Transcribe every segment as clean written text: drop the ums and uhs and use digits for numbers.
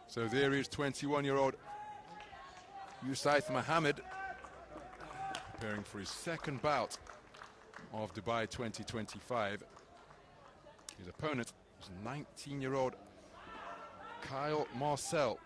So there is 21-year-old USAITH Mohommed, preparing for his second bout of Dubai 2025. His opponent is 19-year-old MARCEL.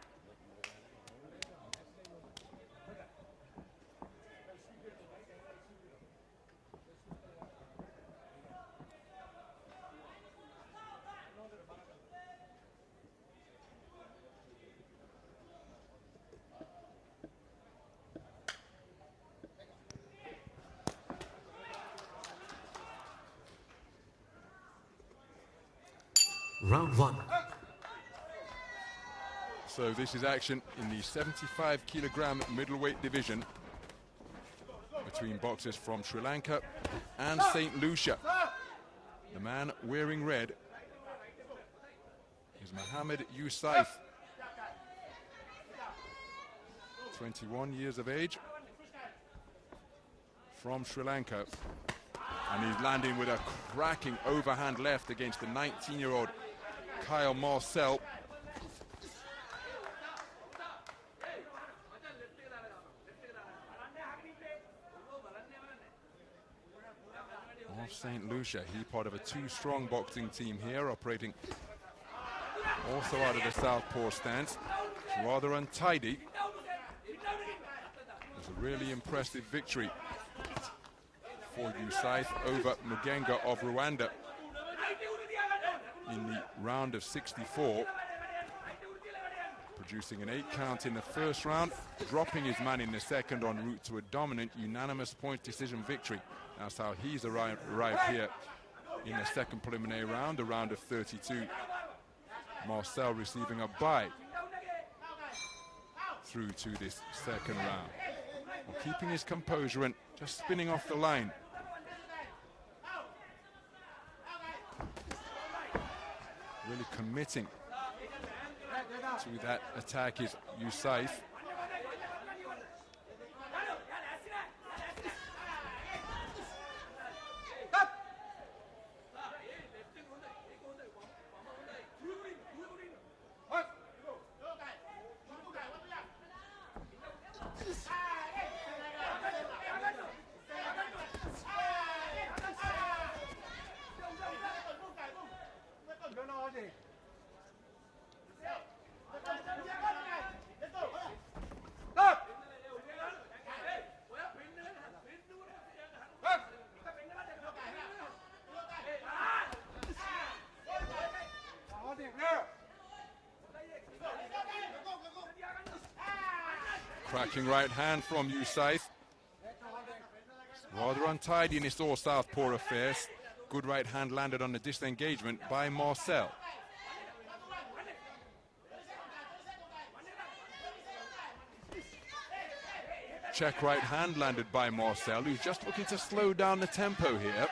Round one. So this is action in the 75-kilogram middleweight division between boxers from Sri Lanka and St. Lucia. The man wearing red is Mohommed Yazmin, 21 years of age, from Sri Lanka. And he's landing with a cracking overhand left against the 19-year-old MARCEL. Of St. Lucia, he part of a two-strong boxing team here, operating also out of the southpaw stance. It's rather untidy. It's a really impressive victory for USAITH over Mugenga of Rwanda in the round of 64, producing an 8-count in the first round, dropping his man in the second en route to a dominant unanimous point decision victory. That's how he's arrived here in the second preliminary round, the round of 32. MARCEL receiving a bye through to this second round, while keeping his composure and just spinning off the line. Really committing to that attack is USAITH. Cracking right hand from USAITH. Rather untidy in this all southpaw affair. Good right hand landed on the disengagement by MARCEL. Check right hand landed by MARCEL, who's just looking to slow down the tempo here.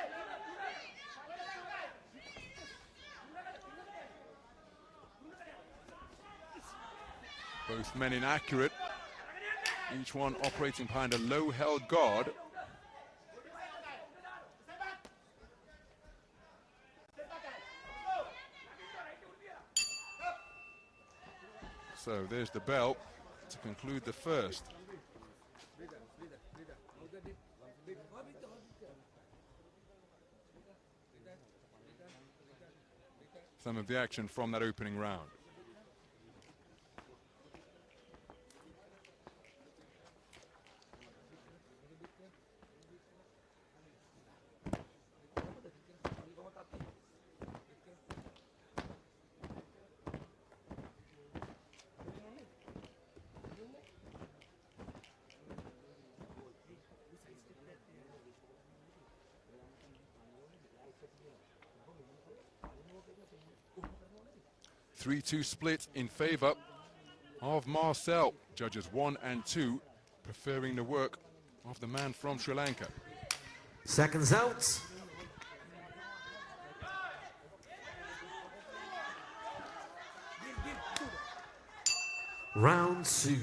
Both men inaccurate, each one operating behind a low-held guard. So there's the bell to conclude the first. Some of the action from that opening round. Three-two split in favor of MARCEL. Judges 1 and 2 preferring the work of the man from Sri Lanka. Seconds out. Round 2.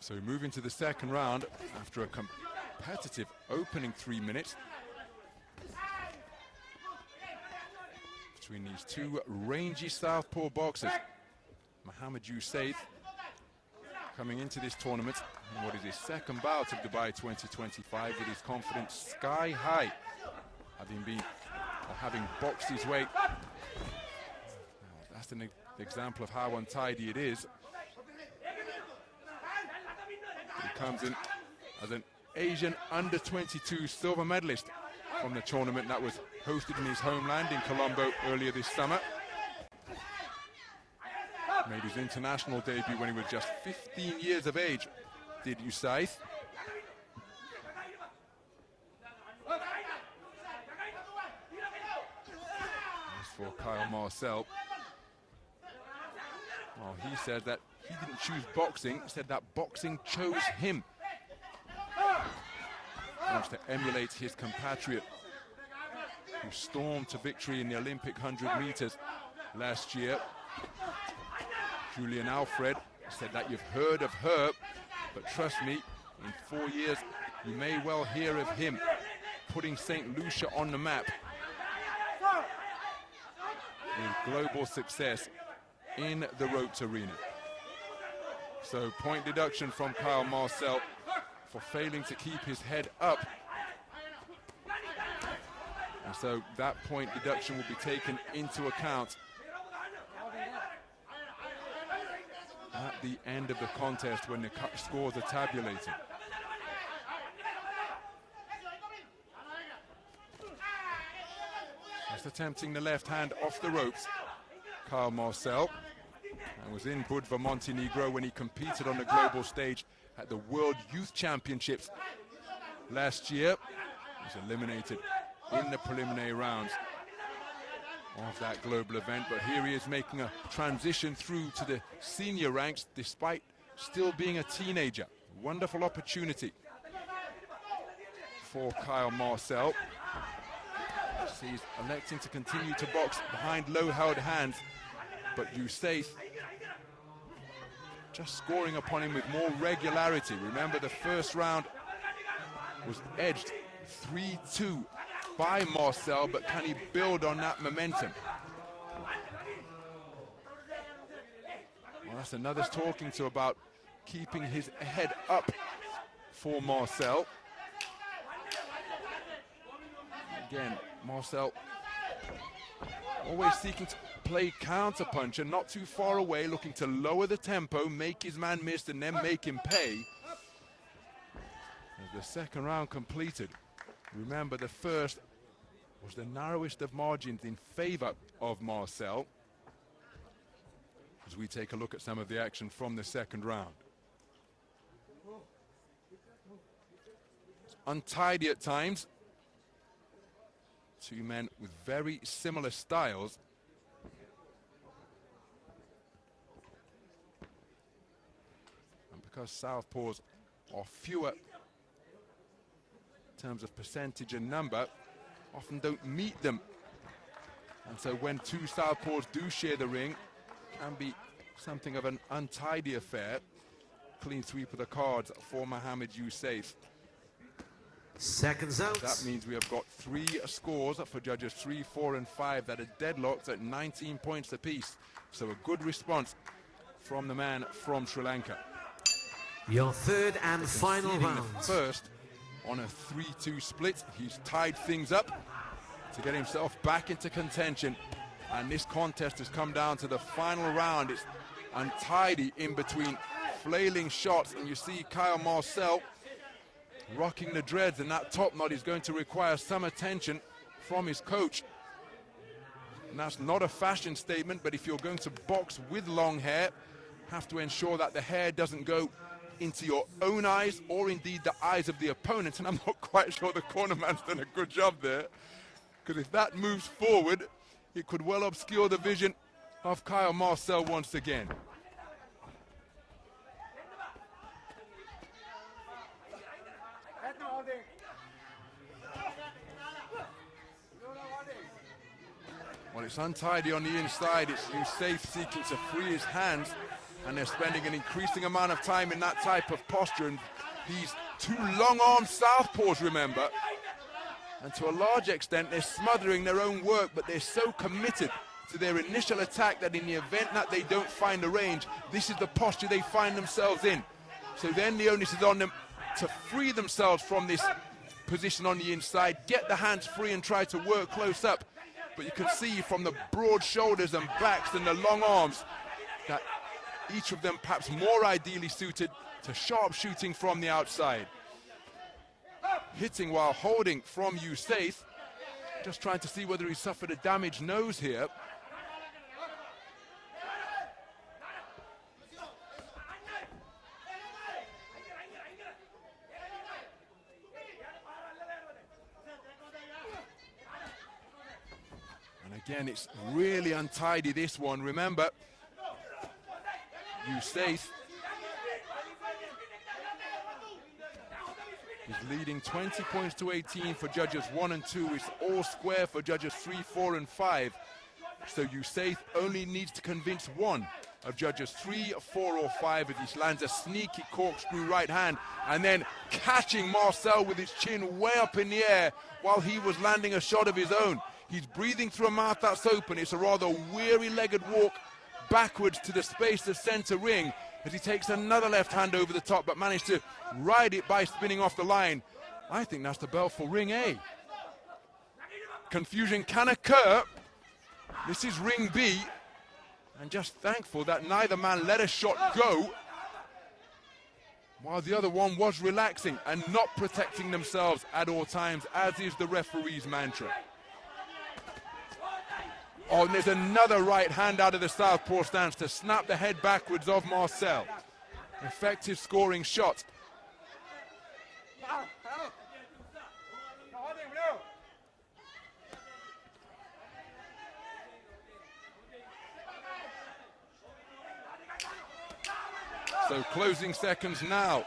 So moving to the second round after a competitive opening 3 minutes between these two rangy southpaw boxers. Mohommed Yazmin coming into this tournament in what is his second bout of Dubai 2025 with his confidence sky high, having boxed his way. Now, that's an example of how untidy it is. He comes in as an Asian under-22 silver medalist from the tournament that was hosted in his homeland in Colombo earlier this summer. Made his international debut when he was just 15 years of age, did USAITH. As for Kyle MARCEL, well, he said that he didn't choose boxing, he said that boxing chose him. He wants to emulate his compatriot who stormed to victory in the Olympic 100 meters last year. Julian Alfred said that you've heard of her, but trust me, in 4 years you may well hear of him, putting St. Lucia on the map with global success in the ropes arena. So point deduction from Kyle MARCEL for failing to keep his head up. And so that point deduction will be taken into account at the end of the contest when the scores are tabulated. Just attempting the left hand off the ropes, Kyle MARCEL, and was in Budva, Montenegro when he competed on the global stage at the World Youth Championships last year. He was eliminated in the preliminary rounds of that global event, but here he is making a transition through to the senior ranks despite still being a teenager. Wonderful opportunity for Kyle MARCEL. He's electing to continue to box behind low-held hands, but USAITH just scoring upon him with more regularity. Remember, the first round was edged 3-2 by MARCEL, but can he build on that momentum? Well, that's another talking to about keeping his head up for MARCEL. Again, MARCEL always seeking to play counter-punch and not too far away, looking to lower the tempo, make his man miss, and then make him pay. As the second round completed, remember the first was the narrowest of margins in favor of MARCEL. As we take a look at some of the action from the second round. It's untidy at times. Two men with very similar styles. And because southpaws are fewer in terms of percentage and number, often don't meet them. And so when two southpaws do share the ring, it can be something of an untidy affair. Clean sweep of the cards for Mohommed Yazmin. Seconds out. That means we have got 3 scores for judges 3, 4, and 5 that are deadlocked at 19 points apiece. So a good response from the man from Sri Lanka. Your third and final round. First on a 3-2 split. He's tied things up to get himself back into contention. And this contest has come down to the final round. It's untidy in between flailing shots. And you see Kyle MARCEL rocking the dreads, and that top knot is going to require some attention from his coach. And that's not a fashion statement, but if you're going to box with long hair, have to ensure that the hair doesn't go into your own eyes or indeed the eyes of the opponent. And I'm not quite sure the cornerman's done a good job there, because if that moves forward, it could well obscure the vision of Kyle MARCEL once again. Well, it's untidy on the inside. It's USAITH seeking to free his hands, and they're spending an increasing amount of time in that type of posture. And these two long-armed southpaws, remember, And to a large extent, they're smothering their own work, but they're so committed to their initial attack that in the event that they don't find the range, this is the posture they find themselves in. So then the onus is on them to free themselves from this position on the inside, get the hands free and try to work close up. But you can see from the broad shoulders and backs and the long arms that each of them perhaps more ideally suited to sharp shooting from the outside. Hitting while holding from USAITH, just trying to see whether he suffered a damaged nose here. And again, it's really untidy, this one. Remember, USAITH is leading 20 points to 18 for judges 1 and 2. It's all square for judges 3, 4, and 5. So USAITH only needs to convince one of judges 3, 4, or 5 as he lands a sneaky corkscrew right hand and then catching MARCEL with his chin way up in the air while he was landing a shot of his own. He's breathing through a mouth that's open. It's a rather weary-legged walk backwards to the space of center ring as he takes another left hand over the top, but managed to ride it by spinning off the line. I think that's the bell for ring A. Confusion can occur. This is ring B, and just thankful that neither man let a shot go while the other one was relaxing and not protecting themselves at all times, as is the referee's mantra. Oh, and there's another right hand out of the southpaw stance to snap the head backwards of MARCEL. Effective scoring shot. So closing seconds now.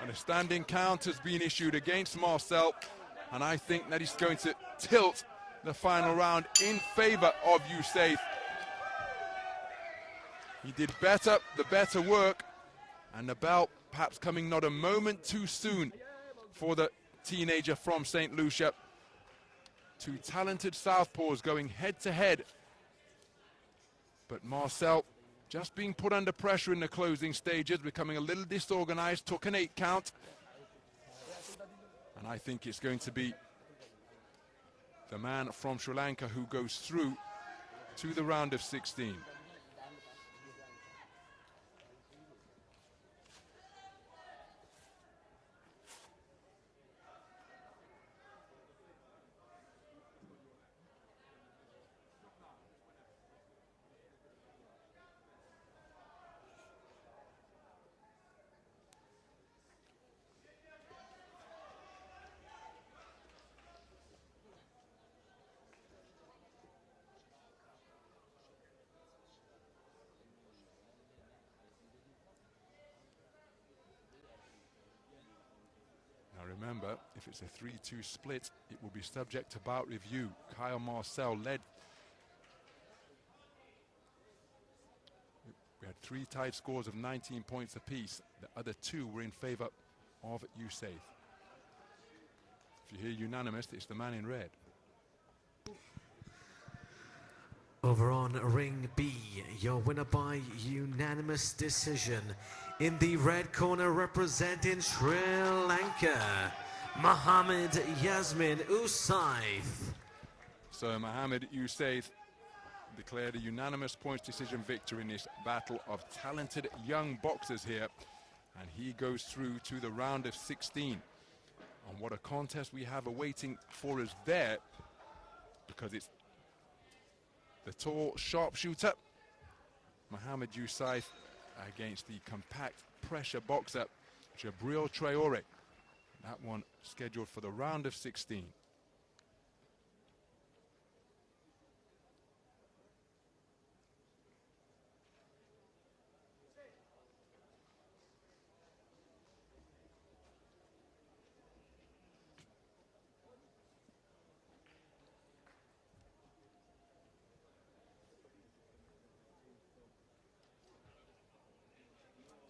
And a standing count has been issued against MARCEL. And I think that he's going to tilt the final round in favor of USAITH. He did better, the better work, and the bell perhaps coming not a moment too soon for the teenager from St. Lucia. Two talented southpaws going head to head. But MARCEL just being put under pressure in the closing stages, becoming a little disorganized, took an 8 count. And I think it's going to be the man from Sri Lanka who goes through to the round of 16. Remember, if it's a 3-2 split, it will be subject to bout review. Kyle MARCEL led. We had 3 tied scores of 19 points apiece. The other 2 were in favor of USAITH. If you hear unanimous, it's the man in red. Over on ring B, your winner by unanimous decision. In the red corner, representing Sri Lanka, Mohommed Yazmin, USAITH. So Mohommed USAITH declared a unanimous points decision victory in this battle of talented young boxers here. And he goes through to the round of 16. And what a contest we have awaiting for us there, because it's the tall sharpshooter, Mohommed USAITH, against the compact pressure boxer, Jabril Traore. That one scheduled for the round of 16.